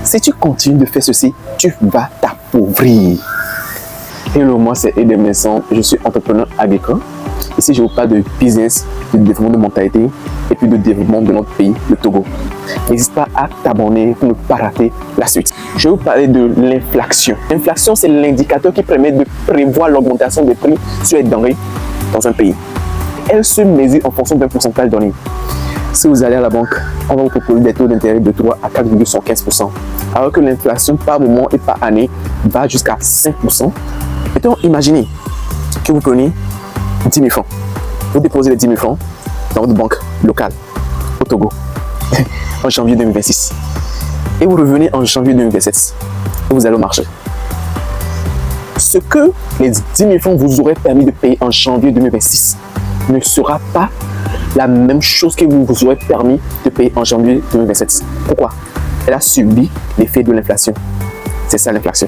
Si tu continues de faire ceci, tu vas t'appauvrir. Hello, moi c'est Eden Messon, je suis entrepreneur agricole. Ici, je vous parle de business, de développement de mentalité et puis de développement de notre pays, le Togo. N'hésite pas à t'abonner pour ne pas rater la suite. Je vais vous parler de l'inflation. L'inflation, c'est l'indicateur qui permet de prévoir l'augmentation des prix sur les denrées dans un pays. Elle se mesure en fonction d'un pourcentage donné. Si vous allez à la banque, on va vous proposer des taux d'intérêt de 3 à 4,15%. Alors que l'inflation par moment et par année va jusqu'à 5%. Mettons, imaginez que vous prenez 10 000 francs. Vous déposez les 10 000 francs dans votre banque locale au Togo en janvier 2026. Et vous revenez en janvier 2027 et vous allez au marché. Ce que les 10 000 francs vous auraient permis de payer en janvier 2026 ne sera pas la même chose que vous aurez permis de payer en janvier 2027. Pourquoi? Elle a subi l'effet de l'inflation. C'est ça l'inflation.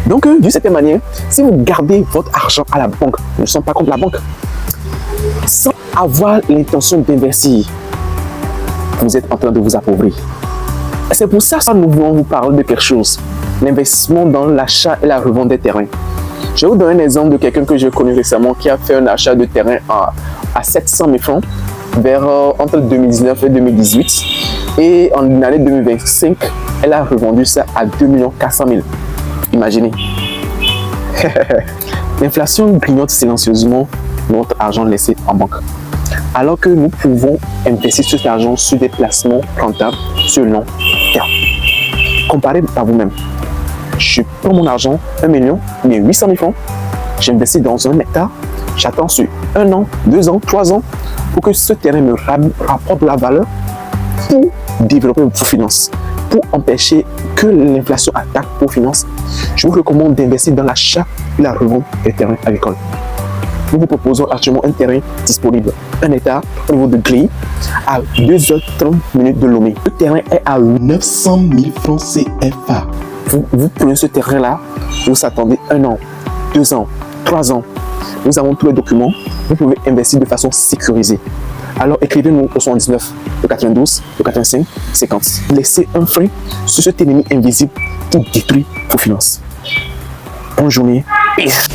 Donc, d'une certaine manière, si vous gardez votre argent à la banque, ne sommes pas contre la banque, sans avoir l'intention d'investir, vous êtes en train de vous appauvrir. C'est pour ça que nous voulons vous parler de quelque chose, l'investissement dans l'achat et la revente des terrains. Je vais vous donner un exemple de quelqu'un que j'ai connu récemment qui a fait un achat de terrain à 700 000 francs entre 2019 et 2018. Et en l'année 2025, elle a revendu ça à 2 400 000. Imaginez. L'inflation grignote silencieusement notre argent laissé en banque. Alors que nous pouvons investir cet argent sur des placements rentables sur le long terme. Comparez à vous-même. Je prends mon argent, 1 million, mais 800 000 francs. J'investis dans 1 hectare. J'attends sur 1 an, 2 ans, 3 ans pour que ce terrain me rapporte de la valeur pour développer vos finances. Pour empêcher que l'inflation attaque vos finances, je vous recommande d'investir dans l'achat et la revente des terrains agricoles. Nous vous proposons actuellement un terrain disponible, 1 hectare au niveau de Grille, à 2h30 de Lomé. Le terrain est à 900 000 francs CFA. Vous prenez ce terrain-là, vous attendez 1 an, 2 ans, 3 ans. Nous avons tous les documents. Vous pouvez investir de façon sécurisée. Alors écrivez-nous au 79, au 92, au 85, 50. Laissez un frein sur cet ennemi invisible qui détruit vos finances. Bonne journée. Peace.